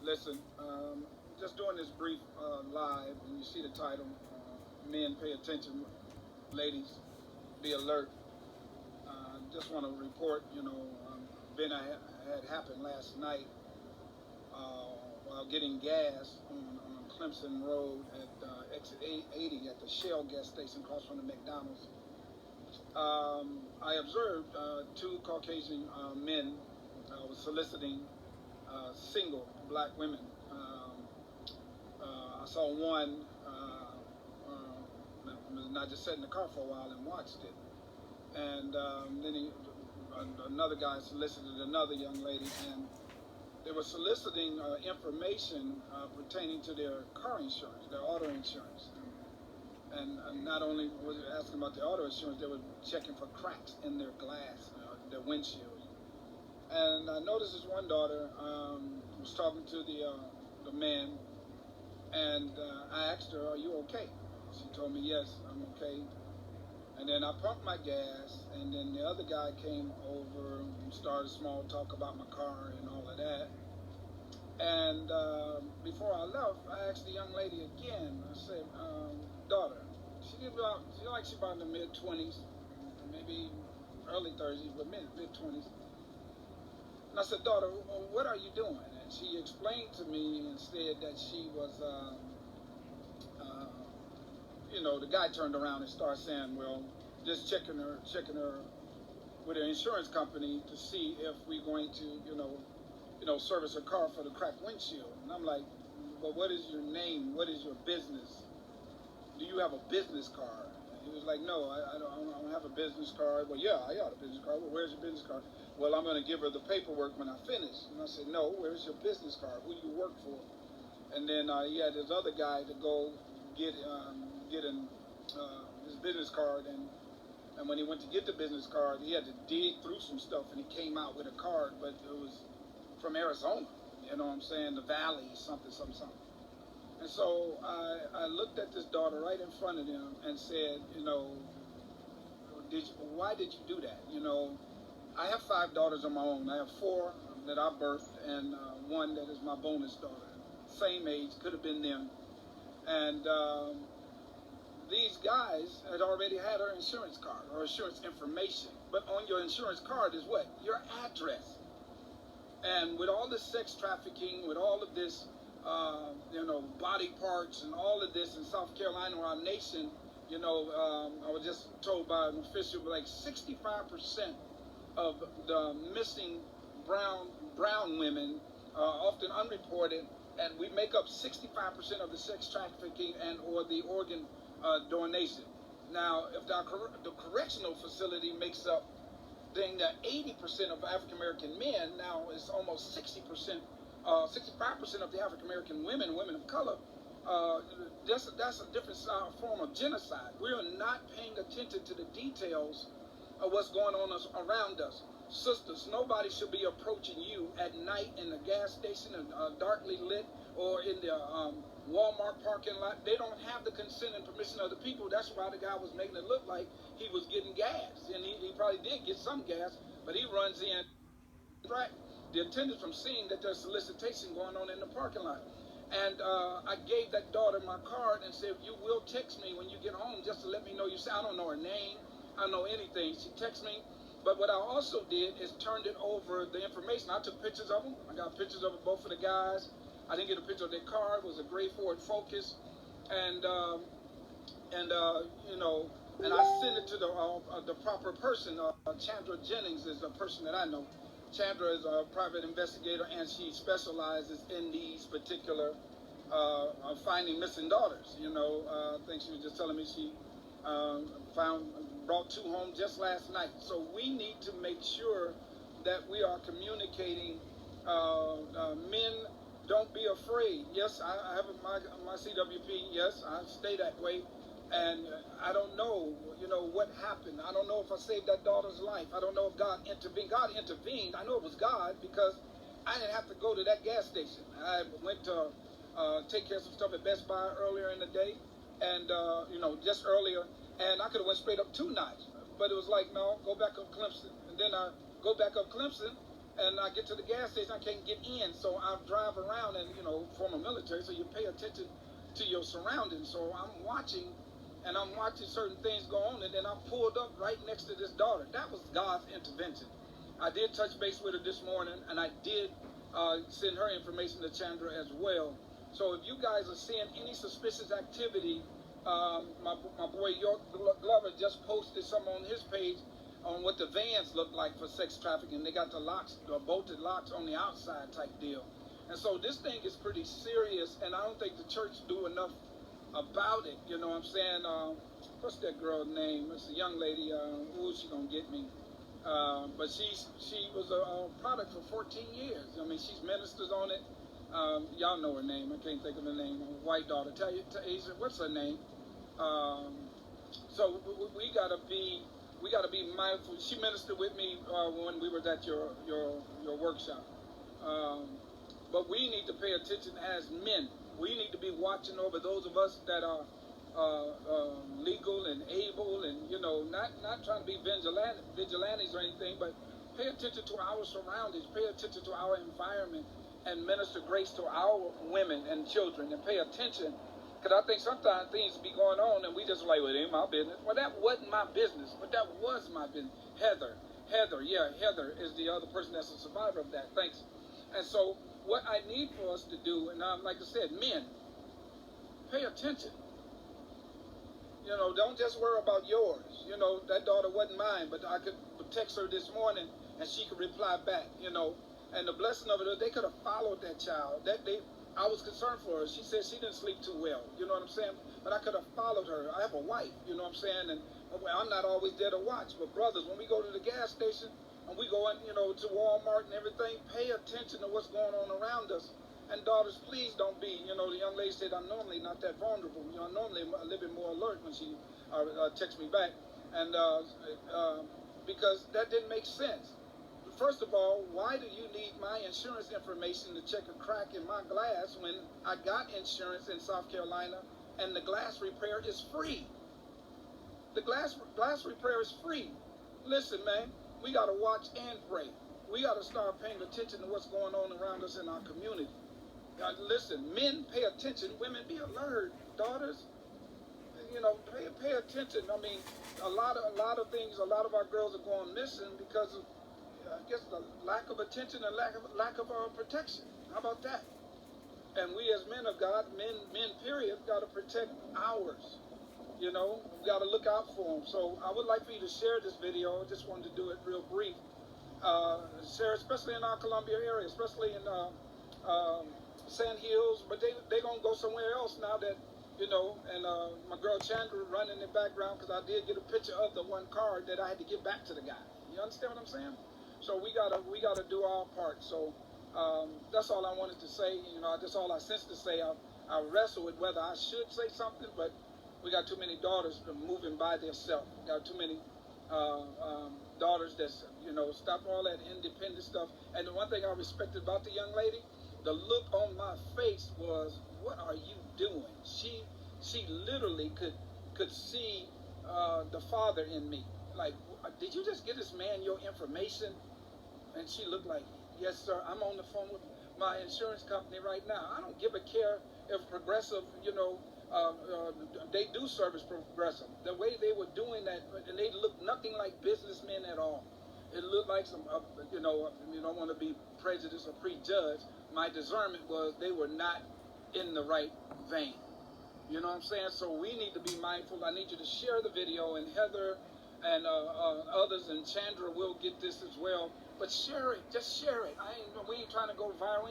Listen, just doing this brief live, and you see the title, men pay attention, ladies be alert. Just want to report, event had happened last night while getting gas on Clemson Road at exit 80 at the Shell gas station across from the McDonald's. I observed two Caucasian men was soliciting single black women. I saw one, and I just sat in the car for a while and watched it. And then another guy solicited another young lady, and they were soliciting information pertaining to their car insurance, their auto insurance. And not only was it asking about the auto insurance, they were checking for cracks in their glass, their windshield. And I noticed this one daughter was talking to the man, and I asked her, "Are you okay?" She told me, "Yes, I'm okay." And then I pumped my gas, and then the other guy came over and started small talk about my car and all of that. And before I left, I asked the young lady again. I said, "Daughter," she's about in the mid-20s, maybe early 30s, but mid-20s. And I said, "Daughter, what are you doing?" And she explained to me and said that she was, the guy turned around and started saying, "Well, just checking her with her insurance company to see if we're going to, service her car for the cracked windshield." And I'm like, "Well, what is your name? What is your business? Do you have a business card?" And he was like, "No, I don't have a business card." "Well, yeah, I got a business card." "Well, where's your business card?" "Well, I'm going to give her the paperwork when I finish." And I said, "No, where's your business card? Who do you work for?" And then he had this other guy to go get his business card, and when he went to get the business card, he had to dig through some stuff, and he came out with a card, but it was from Arizona. You know what I'm saying? The Valley, something. And so I looked at this daughter right in front of him and said, why did you do that? I have 5 daughters of my own. I have 4 that I birthed, and one that is my bonus daughter. Same age, could have been them. And these guys had already had her insurance card or insurance information. But on your insurance card is what? Your address. And with all this sex trafficking, with all of this, body parts and all of this in South Carolina, or our nation, I was just told by an official, like 65% of the missing brown women are often unreported, and we make up 65% of the sex trafficking and or the organ donation. Now, if the correctional facility makes up thing that 80% of African American men, now it's almost 60%, 65% of the African American women of color. That's a different form of genocide. We are not paying attention to the details of what's going on around us. Sisters, nobody should be approaching you at night in the gas station, darkly lit, or in the Walmart parking lot. They don't have the consent and permission of the people. That's why the guy was making it look like he was getting gas. And he probably did get some gas, but he runs in, right? The attendants from seeing that there's solicitation going on in the parking lot. And I gave that daughter my card and said, "You will text me when you get home just to let me know you say." I don't know her name. I don't know anything. She texted me. But what I also did is turned it over the information. I took pictures of them. I got pictures of both of the guys. I didn't get a picture of their car. It was a gray Ford Focus. And I sent it to the proper person. Chandra Jennings is a person that I know. Chandra is a private investigator, and she specializes in these particular finding missing daughters. I think she was just telling me she brought 2 home just last night. So we need to make sure that we are communicating. Men, don't be afraid. Yes, I have my CWP. Yes, I stay that way. And I don't know, what happened. I don't know if I saved that daughter's life. I don't know if God intervened. God intervened. I know it was God because I didn't have to go to that gas station. I went to take care of some stuff at Best Buy earlier in the day, and just earlier, and I could have went straight up 2 notches, but it was like, no, go back up Clemson, and then I go back up Clemson, and I get to the gas station, I can't get in, so I drive around, and former military, so you pay attention to your surroundings. So I'm watching certain things go on, and then I pulled up right next to this daughter. That was God's intervention. I did touch base with her this morning, and I did send her information to Chandra as well. So if you guys are seeing any suspicious activity, my boy York Glover just posted some on his page on what the vans look like for sex trafficking. They got the locks, the bolted locks on the outside type deal. And so this thing is pretty serious, and I don't think the church do enough about it. You know what I'm saying? What's that girl's name? It's a young lady. Who's she gonna get me? But she was a product for 14 years. I mean, she's ministers on it. Y'all know her name. I can't think of her name. White daughter. Tell Asia, what's her name? So we gotta be mindful. She ministered with me when we were at your workshop. But we need to pay attention as men. We need to be watching over those of us that are legal and able, and not trying to be vigilantes or anything, but pay attention to our surroundings, pay attention to our environment, and minister grace to our women and children, and pay attention. Because I think sometimes things be going on, and we just like, well, it ain't my business. Well, that wasn't my business, but that was my business. Heather is the other person that's a survivor of that. Thanks. And so what I need for us to do, and like I said, men, pay attention. Don't just worry about yours. That daughter wasn't mine, but I could text her this morning, and she could reply back, And the blessing of it is they could have followed that child. I was concerned for her. She said she didn't sleep too well. You know what I'm saying? But I could have followed her. I have a wife. You know what I'm saying? And I'm not always there to watch. But brothers, when we go to the gas station and we go in, to Walmart and everything, pay attention to what's going on around us. And daughters, please don't be. The young lady said, I'm normally not that vulnerable. I'm normally a little bit more alert when she texts me back. And because that didn't make sense. First of all, why do you need my insurance information to check a crack in my glass when I got insurance in South Carolina and the glass repair is free? The glass repair is free. Listen, man, we got to watch and pray. We got to start paying attention to what's going on around us in our community. Listen, men, pay attention. Women, be alert. Daughters, pay attention. I mean, a lot of things, a lot of our girls are going missing because of, I guess, the lack of attention and lack of protection. How about that? And we as men of God, men period, got to protect ours. We got to look out for them. So I would like for you to share this video. I just wanted to do it real brief. Share, especially in our Columbia area, especially in Sand Hills, but they gonna go somewhere else now that and my girl Chandra running in the background, because I did get a picture of the one card that I had to give back to the guy. You understand what I'm saying? So we gotta do our part. So that's all I wanted to say. That's all I sense to say. I wrestle with whether I should say something, but we got too many daughters moving by themselves. We got too many daughters that's stop all that independent stuff. And the one thing I respected about the young lady, the look on my face was, what are you doing? She literally could see the father in me. Like, did you just get this man your information? And she looked like, yes, sir. I'm on the phone with my insurance company right now. I don't give a care if Progressive, they do service Progressive. The way they were doing that, and they looked nothing like businessmen at all. It looked like some, you don't want to be prejudiced or prejudged. My discernment was they were not in the right vein. You know what I'm saying? So we need to be mindful. I need you to share the video, and Heather and others and Chandra will get this as well. But share it. Just share it. We ain't trying to go viral.